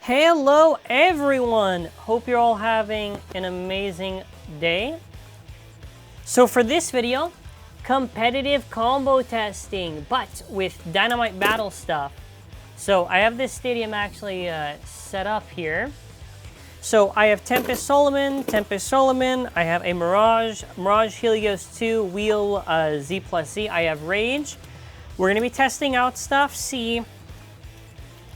Hello everyone! Hope you're all having an amazing day. So for this video, competitive combo testing, but with Dynamite battle stuff. So I have this stadium actually set up here. So I have Tempest Solomon, I have a Mirage, Helios 2, Wheel Z+Z, I have Rage. We're gonna be testing out stuff, see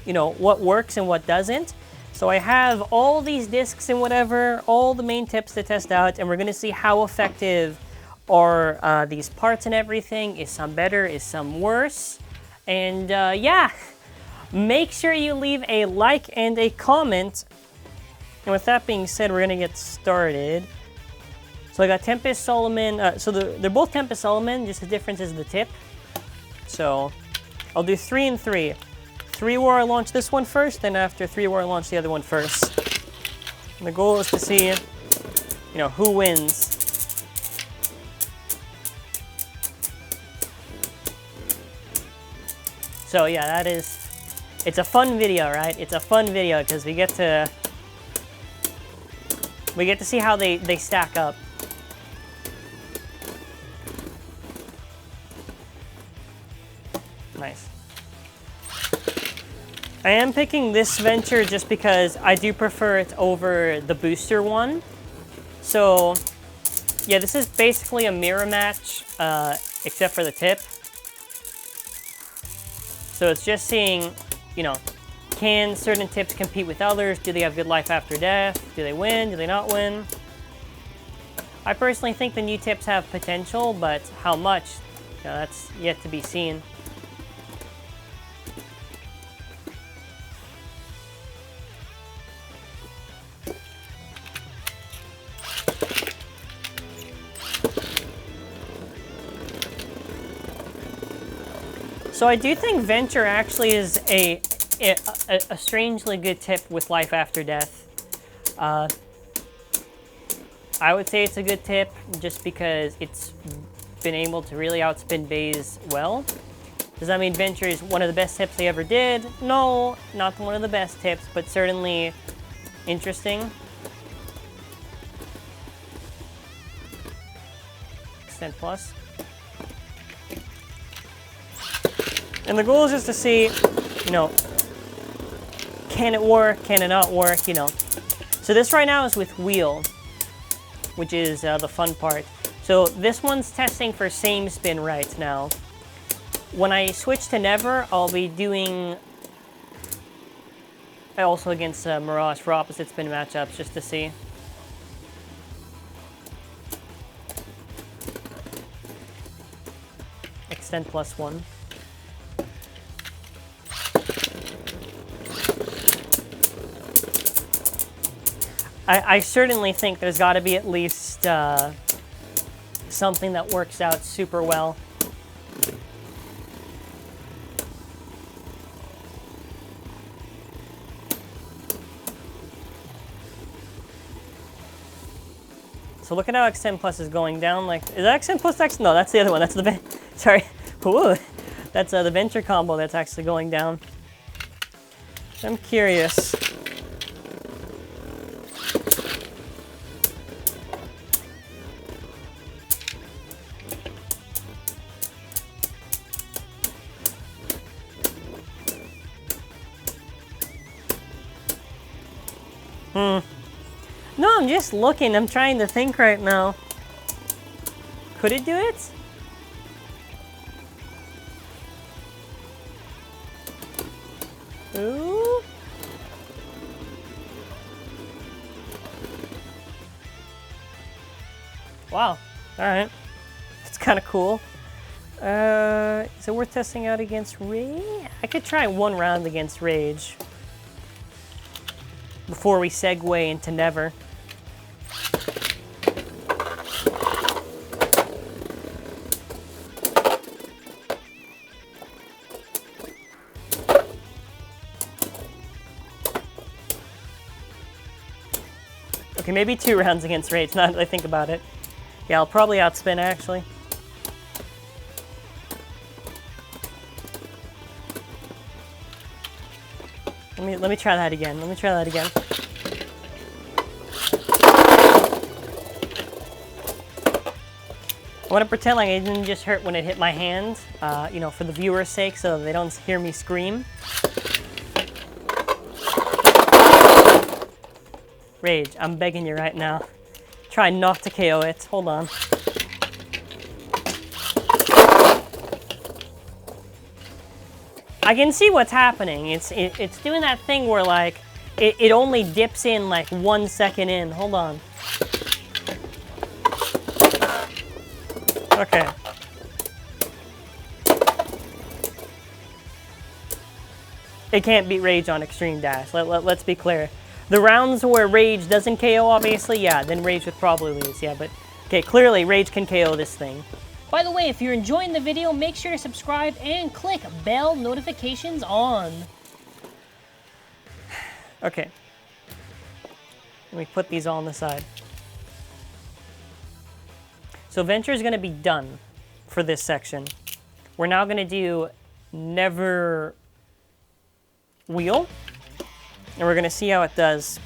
what works and what doesn't. So I have all these discs and whatever, all the main tips to test out, and we're gonna see how effective are these parts and everything. Is some better, is some worse? And yeah, make sure you leave a like and a comment. And with that being said, we're gonna get started. So I got Tempest Solomon, so they're both Tempest Solomon, just the difference is the tip. So I'll do 3 and 3. 3 where I launch this one first, then after 3 where I launch the other one first. And the goal is to see, who wins. So yeah, it's a fun video, right? It's a fun video because we get to see how they stack up. Nice. I am picking this venture just because I do prefer it over the booster one. So yeah, this is basically a mirror match, except for the tip. So it's just seeing, can certain tips compete with others? Do they have good life after death? Do they win? Do they not win? I personally think the new tips have potential, but how much? That's yet to be seen. So I do think Venture actually is a strangely good tip with life after death. I would say it's a good tip just because it's been able to really outspin Bays well. Does that mean Venture is one of the best tips they ever did? No, not one of the best tips, but certainly interesting. Xtend plus. And the goal is just to see, can it work, can it not work, So this right now is with Wheel, which is the fun part. So this one's testing for same spin right now. When I switch to Never, I'll be doing also against Mirage for opposite spin matchups just to see. Xtend +1. I certainly think there's got to be at least something that works out super well. So look at how Xtend Plus is going down. Like, is that Xtend Plus X? No, that's the other one. That's the sorry. Ooh, that's the Venture combo that's actually going down. I'm curious. No, I'm just looking. I'm trying to think right now. Could it do it? Ooh. Wow. All right. That's kind of cool. Is it worth testing out against Rage? I could try one round against Rage before we segue into Never. Okay, maybe 2 rounds against Rage, now that I think about it. Yeah, I'll probably outspin, actually. Let me try that again. Let me try that again. I want to pretend like it didn't just hurt when it hit my hand, you know, for the viewer's sake, so they don't hear me scream. Rage, I'm begging you right now. Try not to KO it. Hold on. I can see what's happening. It's doing that thing where, like, it only dips in, like, 1 second in. Hold on. Okay. It can't beat Rage on Extreme Dash. Let's be clear. The rounds where Rage doesn't KO, obviously, yeah, then Rage would probably lose, yeah, but... Okay, clearly, Rage can KO this thing. By the way, if you're enjoying the video, make sure to subscribe and click bell notifications on. Okay. Let me put these all on the side. So Venture is going to be done for this section. We're now going to do Never Wheel. And we're going to see how it does.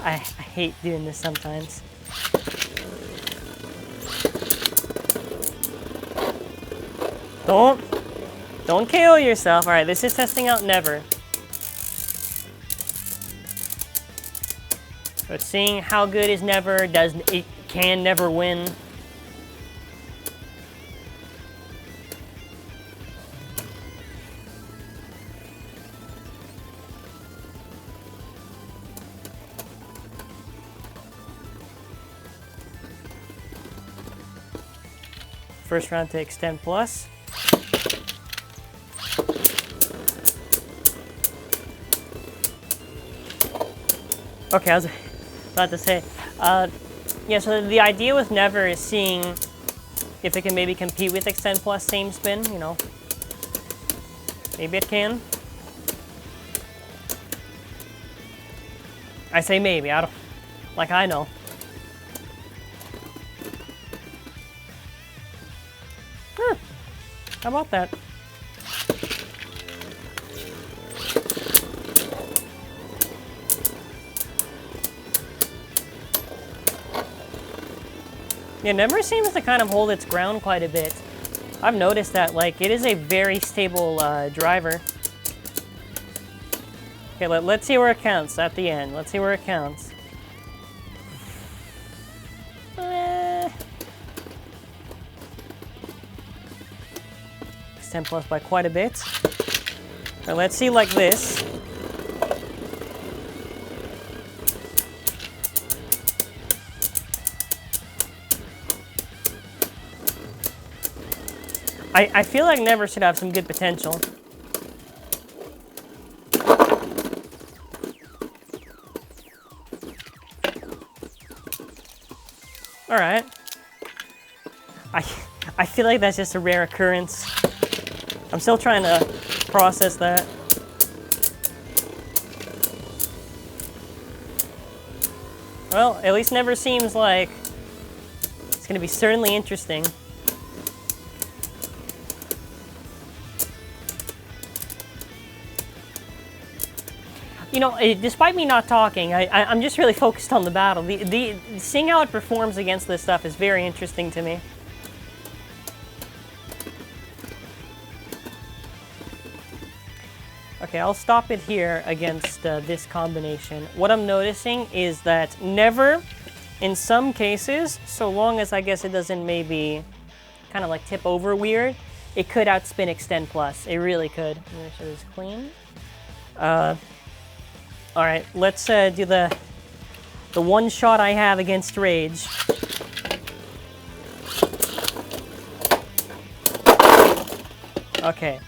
I hate doing this sometimes. Don't KO yourself. All right, this is testing out Never. So it's seeing how good is Never. It can Never win. First round to Xtend Plus. Okay, I was about to say, yeah, so the idea with Never is seeing if it can maybe compete with Xtend Plus same spin, you know. Maybe it can. I say maybe, I don't, like I know. How about that? Yeah, Never seems to kind of hold its ground quite a bit. I've noticed that, like, it is a very stable driver. Okay, let's see where it counts at the end. Let's see where it counts. Xtend Plus by quite a bit. Now let's see like this. I feel like Never should have some good potential. All right. I feel like that's just a rare occurrence. I'm still trying to process that. Well, at least Never seems like it's going to be certainly interesting. You know, despite me not talking, I'm just really focused on the battle. Seeing how it performs against this stuff is very interesting to me. Okay, I'll stop it here against this combination. What I'm noticing is that Never, in some cases, so long as I guess it doesn't maybe kind of like tip over weird, it could outspin Xtend Plus. It really could. Make sure it's clean. All right, let's do the one shot I have against Rage. Okay.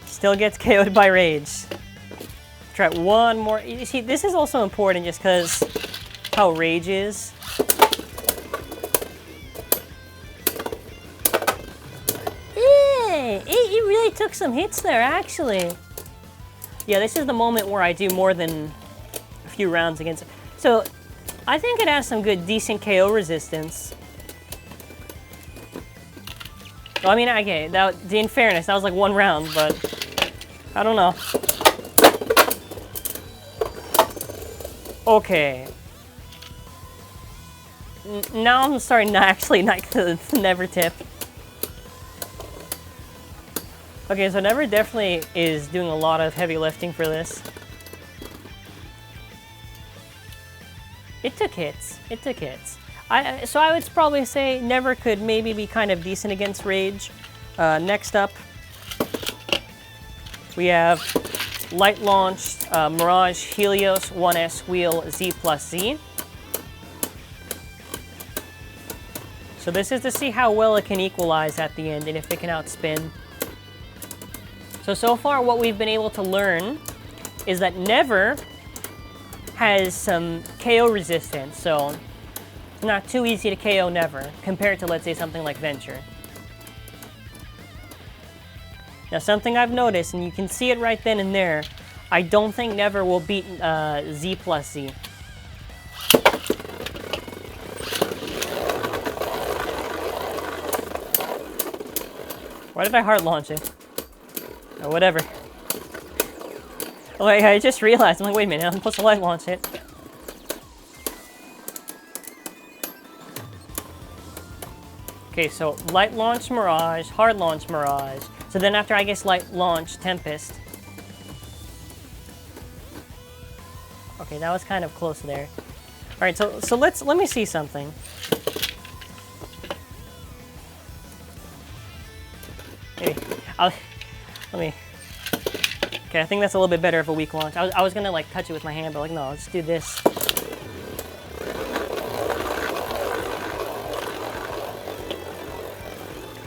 Still gets KO'd by Rage. Try one more. You see, this is also important just because how Rage is. Yeah, it really took some hits there, actually. Yeah, this is the moment where I do more than a few rounds against it. So, I think it has some good, decent KO resistance. Well, I mean, okay, in fairness, that was like one round, but I don't know. Okay. Now I'm starting to actually like to never tip. Okay, so Never definitely is doing a lot of heavy lifting for this. It took hits. It took hits. So I would probably say Never could maybe be kind of decent against Rage. Next up, we have light launched Mirage Helios 1S wheel Z+Z. So this is to see how well it can equalize at the end and if it can outspin. So far what we've been able to learn is that Never has some KO resistance, so it's not too easy to KO Never compared to, let's say, something like Venture. Now something I've noticed, and you can see it right then and there, I don't think Never will beat Z+Z. Why did I hard launch it? Oh, whatever. Oh, wait, I just realized, I'm like, wait a minute, I'm supposed to light launch it. Okay, so light launch Mirage, hard launch Mirage. So then after, I guess, light launch Tempest. Okay, that was kind of close there. All right, so let me see something. Maybe let me. Okay, I think that's a little bit better of a weak launch. I was gonna like touch it with my hand, but like no, let's do this.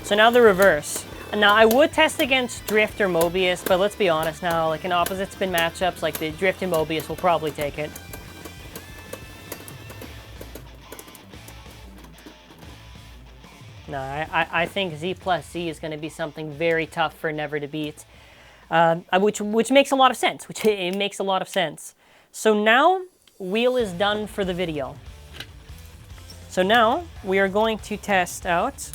So now the reverse. Now I would test against Drift or Mobius, but let's be honest now, like in opposite spin matchups, like the Drift and Mobius will probably take it. No, I think Z+Z is going to be something very tough for Never to beat, which makes a lot of sense. It makes a lot of sense. So now wheel is done for the video. So now we are going to test out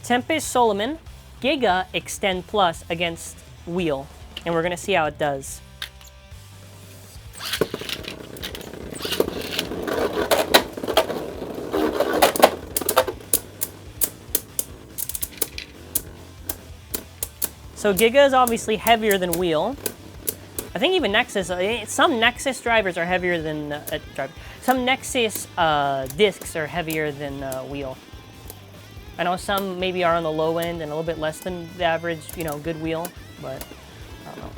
Tempest Solomon Giga Xtend Plus against wheel, and we're going to see how it does. So Giga is obviously heavier than wheel. I think even Nexus, some Nexus drivers are heavier than, some Nexus discs are heavier than wheel. I know some maybe are on the low end and a little bit less than the average, you know, good wheel, but I don't know.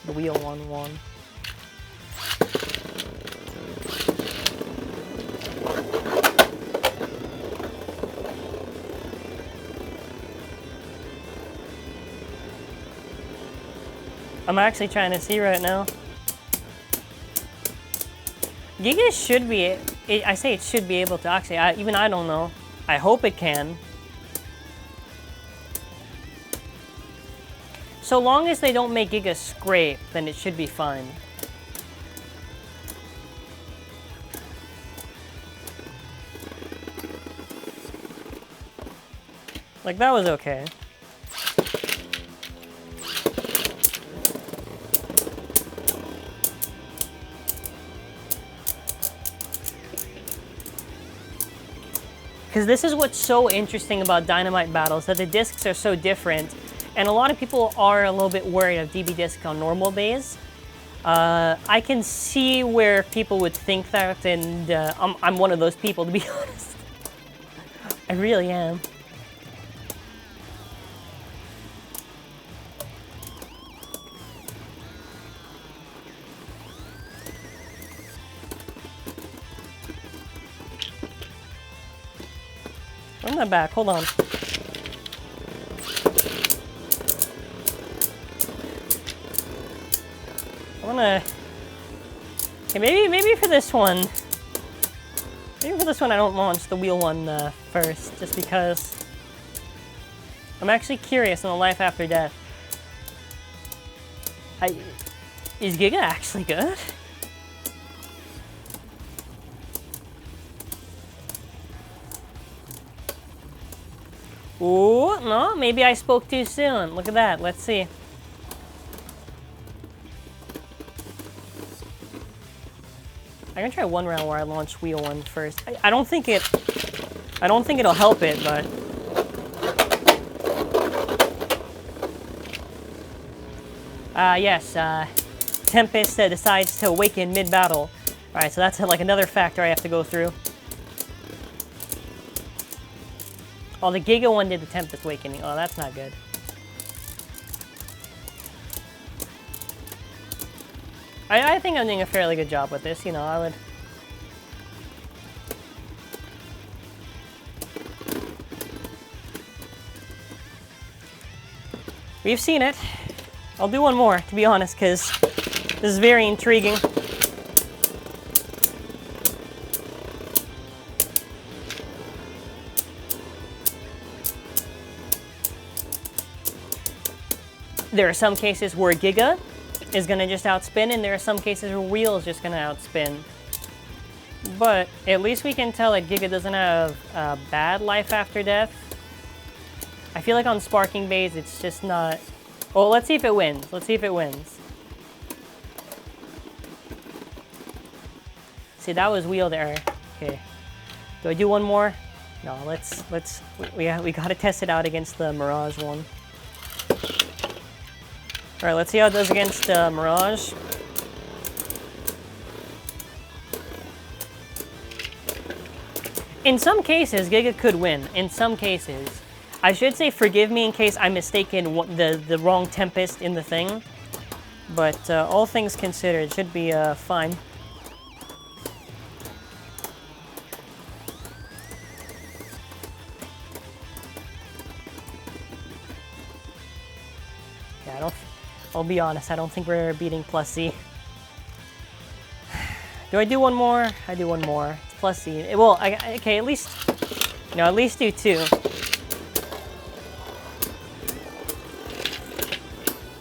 The wheel won. I'm actually trying to see right now. Giga should be, I say it should be able to, actually, even I don't know. I hope it can. So long as they don't make Giga scrape, then it should be fine. Like, that was okay. Because this is what's so interesting about Dynamite battles, that the discs are so different, and a lot of people are a little bit worried of DB disc on normal days. I can see where people would think that, and I'm one of those people, to be honest. I really am. I'm not back, hold on. I wanna... Okay, maybe for this one... Maybe for this one I don't launch the wheel one first, just because... I'm actually curious on the life after death. Is Giga actually good? Ooh, no, maybe I spoke too soon. Look at that. Let's see. I'm gonna try one round where I launch wheel one first. I don't think it'll help it, but yes, Tempest decides to awaken mid-battle. Alright, so that's like another factor I have to go through. Oh, the Giga one did the Tempest awakening. Oh, that's not good. I think I'm doing a fairly good job with this, you know, I would... We've seen it. I'll do one more, to be honest, because this is very intriguing. There are some cases where Giga is going to just outspin, and there are some cases where Wheel is just going to outspin. But at least we can tell that Giga doesn't have a bad life after death. I feel like on Sparking Bays, it's just not... Well, let's see if it wins. Let's see if it wins. See, that was Wheel there. Okay. Do I do one more? No, we gotta test it out against the Mirage one. Alright, let's see how it does against Mirage. In some cases, Giga could win. In some cases. I should say forgive me in case I mistaken the wrong Tempest in the thing. But all things considered, it should be fine. Yeah, I'll be honest, I don't think we're beating plus C. Do I do one more? I do one more. It's plus C. Well, okay, at least, you know, at least do two.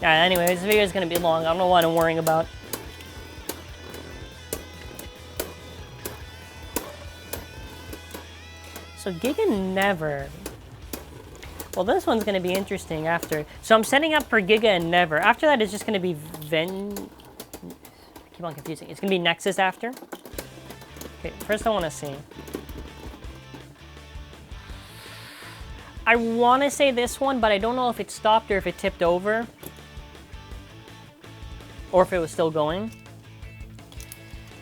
Yeah, anyway, this video is going to be long. I don't know what I'm worrying about. So Giga Never. Well, this one's going to be interesting after. So I'm setting up for Giga and Never. After that, it's just going to be I keep on confusing. It's going to be Nexus after. Okay, first I want to see. I want to say this one, but I don't know if it stopped or if it tipped over. Or if it was still going.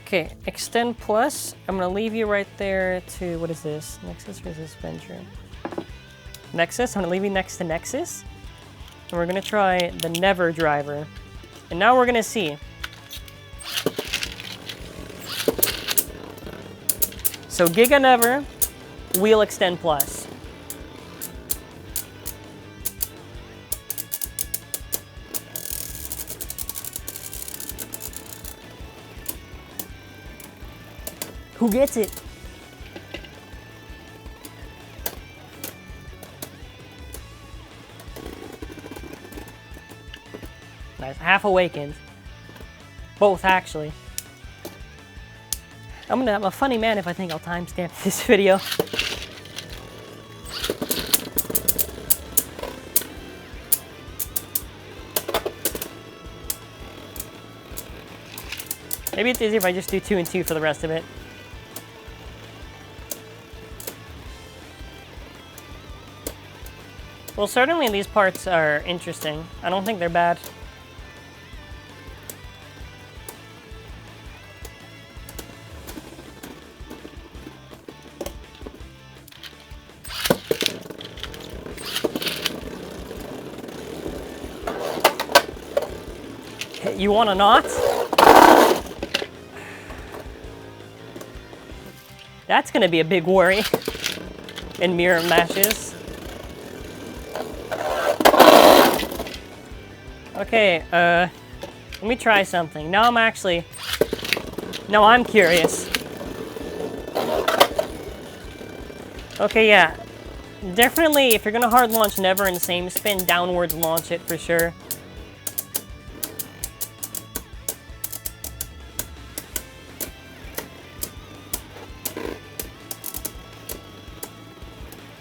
Okay, Xtend Plus. I'm going to leave you right there to, what is this? Nexus versus Venture. Nexus, I'm going to leave you next to Nexus. And we're going to try the Never driver. And now we're going to see. So Giga Never, Wheel Xtend Plus. Who gets it? Nice, half awakened. Both, actually. I'm a funny man if I think I'll timestamp this video. Maybe it's easier if I just do 2 and 2 for the rest of it. Well, certainly these parts are interesting. I don't think they're bad. You want a knot? That's gonna be a big worry in mirror matches. Okay, let me try something. Now I'm curious. Okay, yeah. Definitely, if you're gonna hard launch Never and same spin, downwards launch it for sure.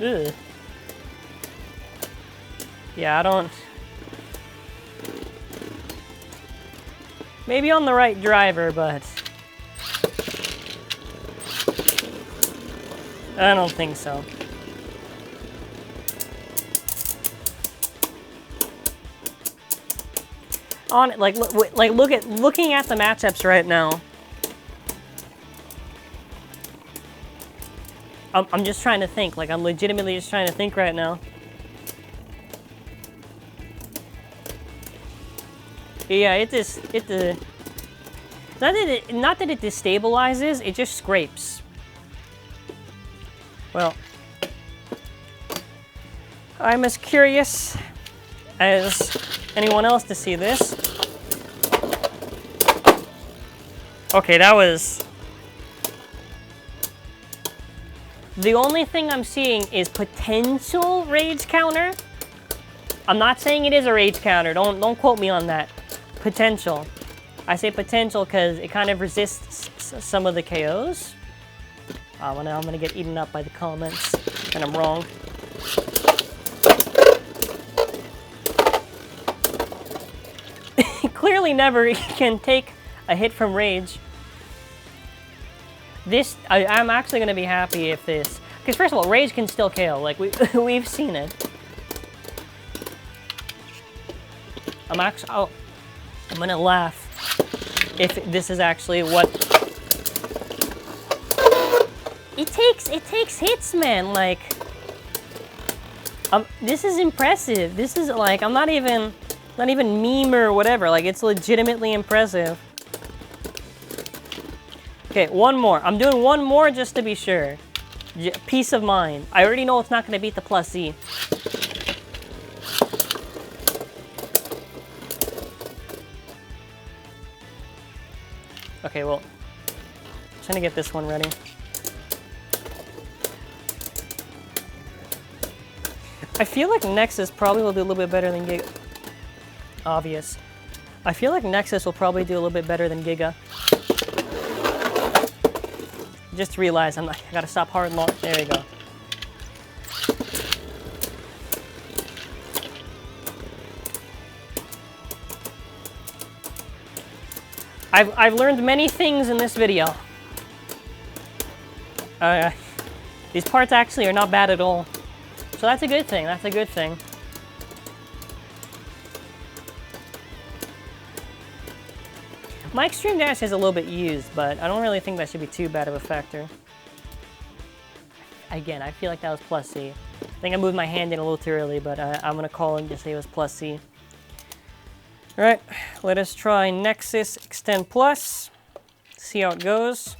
Ugh. Yeah, I don't... Maybe on the right driver, but... I don't think so. Looking at the matchups right now. I'm just trying to think. Like, I'm legitimately just trying to think right now. Yeah, not that it destabilizes, it just scrapes. Well, I'm as curious as anyone else to see this. Okay, that was... The only thing I'm seeing is potential rage counter. I'm not saying it is a rage counter. Don't quote me on that. Potential. I say potential because it kind of resists some of the KOs. Well, now I'm gonna get eaten up by the comments, and I'm wrong. Clearly never can take a hit from rage. This, I'm actually gonna be happy if this, because first of all, rage can still KO. Like we've seen it. I'm gonna laugh if this is actually what it takes hits, man. Like, this is impressive. This is like, I'm not even meme or whatever. Like, it's legitimately impressive. Okay, one more. I'm doing one more just to be sure. Peace of mind. I already know it's not going to beat the plus Z. Okay, well, I'm trying to get this one ready. I feel like Nexus probably will do a little bit better than Giga. Obvious. I feel like Nexus will probably do a little bit better than Giga. Just realized I gotta stop hard and long. There you go. I've learned many things in this video. These parts actually are not bad at all. So that's a good thing. That's a good thing. My extreme dash is a little bit used, but I don't really think that should be too bad of a factor. Again, I feel like that was plus C. I think I moved my hand in a little too early, but I'm gonna call and just say it was plus C. All right, let us try Nexus Xtend Plus. See how it goes.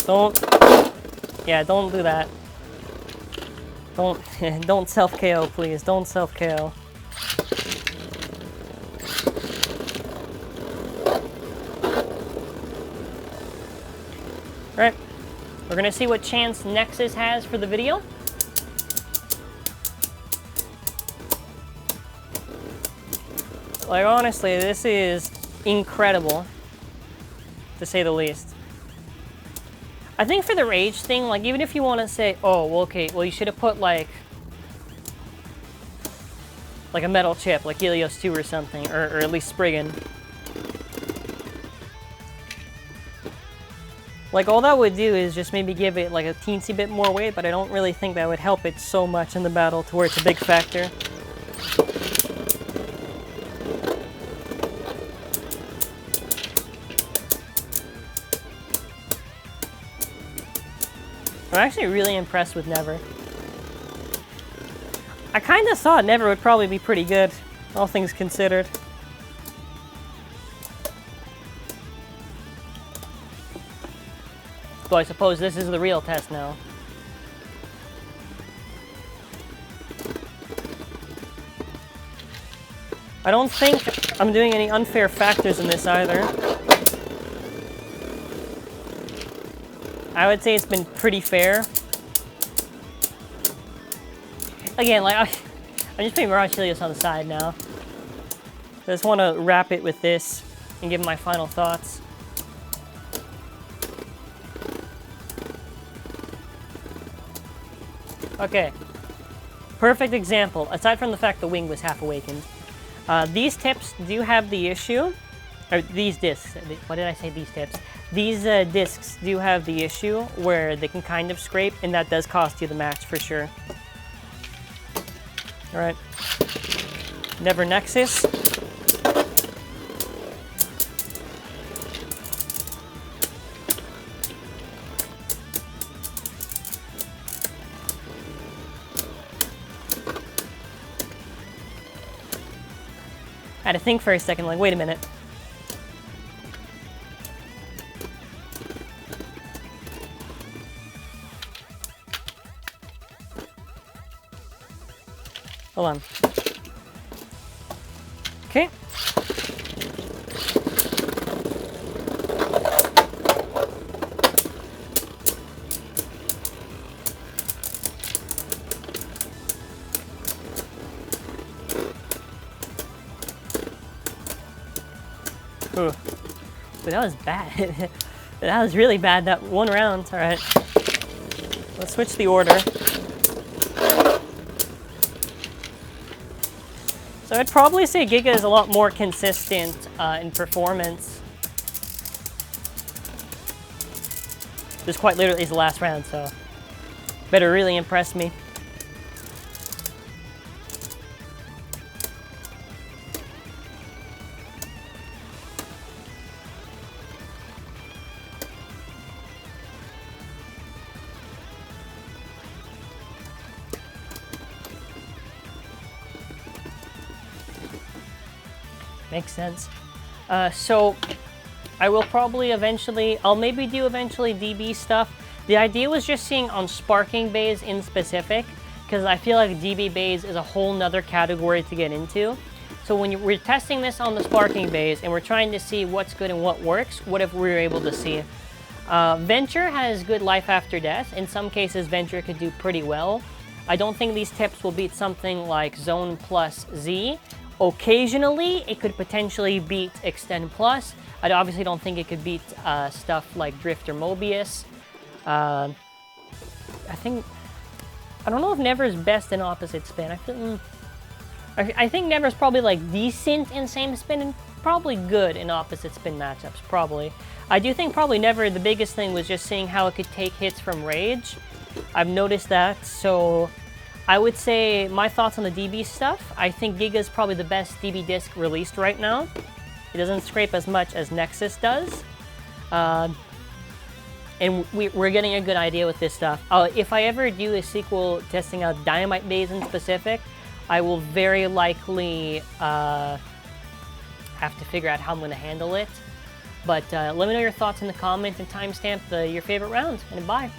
Don't do that. Don't self-KO, please. Don't self-KO. Alright, we're gonna see what chance Nexus has for the video. Like, honestly, this is incredible, to say the least. I think for the rage thing, like, even if you want to say, oh, well, okay, well, you should have put, like a metal chip, like Helios 2 or something, or at least Spriggan. Like, all that would do is just maybe give it, like, a teensy bit more weight, but I don't really think that would help it so much in the battle to where it's a big factor. I'm actually really impressed with Never. I kind of thought Never would probably be pretty good, all things considered. So I suppose this is the real test now. I don't think I'm doing any unfair factors in this either. I would say it's been pretty fair. Again, like, I'm just putting Mirage Helios on the side now. I just want to wrap it with this and give my final thoughts. Okay. Perfect example, aside from the fact the wing was half awakened. These tips do have the issue, or these discs, what did I say, these tips? These discs do have the issue where they can kind of scrape, and that does cost you the match for sure. All right, Never Nexus. I had to think for a second, like, wait a minute. Hold on. Okay. Ooh. But that was bad. That was really bad, that one round. All right. Let's switch the order. So I'd probably say Giga is a lot more consistent in performance. This quite literally is the last round, so better really impress me. Makes sense. So I will probably eventually, I'll maybe do eventually DB stuff. The idea was just seeing on sparking bays in specific, because I feel like DB bays is a whole nother category to get into. So when we're testing this on the sparking bays and we're trying to see what's good and what works, what if we were able to see? Venture has good life after death. In some cases, Venture could do pretty well. I don't think these tips will beat something like Zone plus Z. Occasionally, it could potentially beat Xtend Plus. I obviously don't think it could beat stuff like Drift or Mobius. I don't know if Never is best in opposite spin. I think Never is probably like decent in same spin and probably good in opposite spin matchups, probably. I do think probably Never, the biggest thing was just seeing how it could take hits from Rage. I've noticed that, so I would say my thoughts on the DB stuff. I think Giga is probably the best DB disc released right now. It doesn't scrape as much as Nexus does. And we're getting a good idea with this stuff. If I ever do a sequel testing out Dynamite bays in specific, I will very likely have to figure out how I'm going to handle it. But let me know your thoughts in the comments and timestamp your favorite rounds. And bye.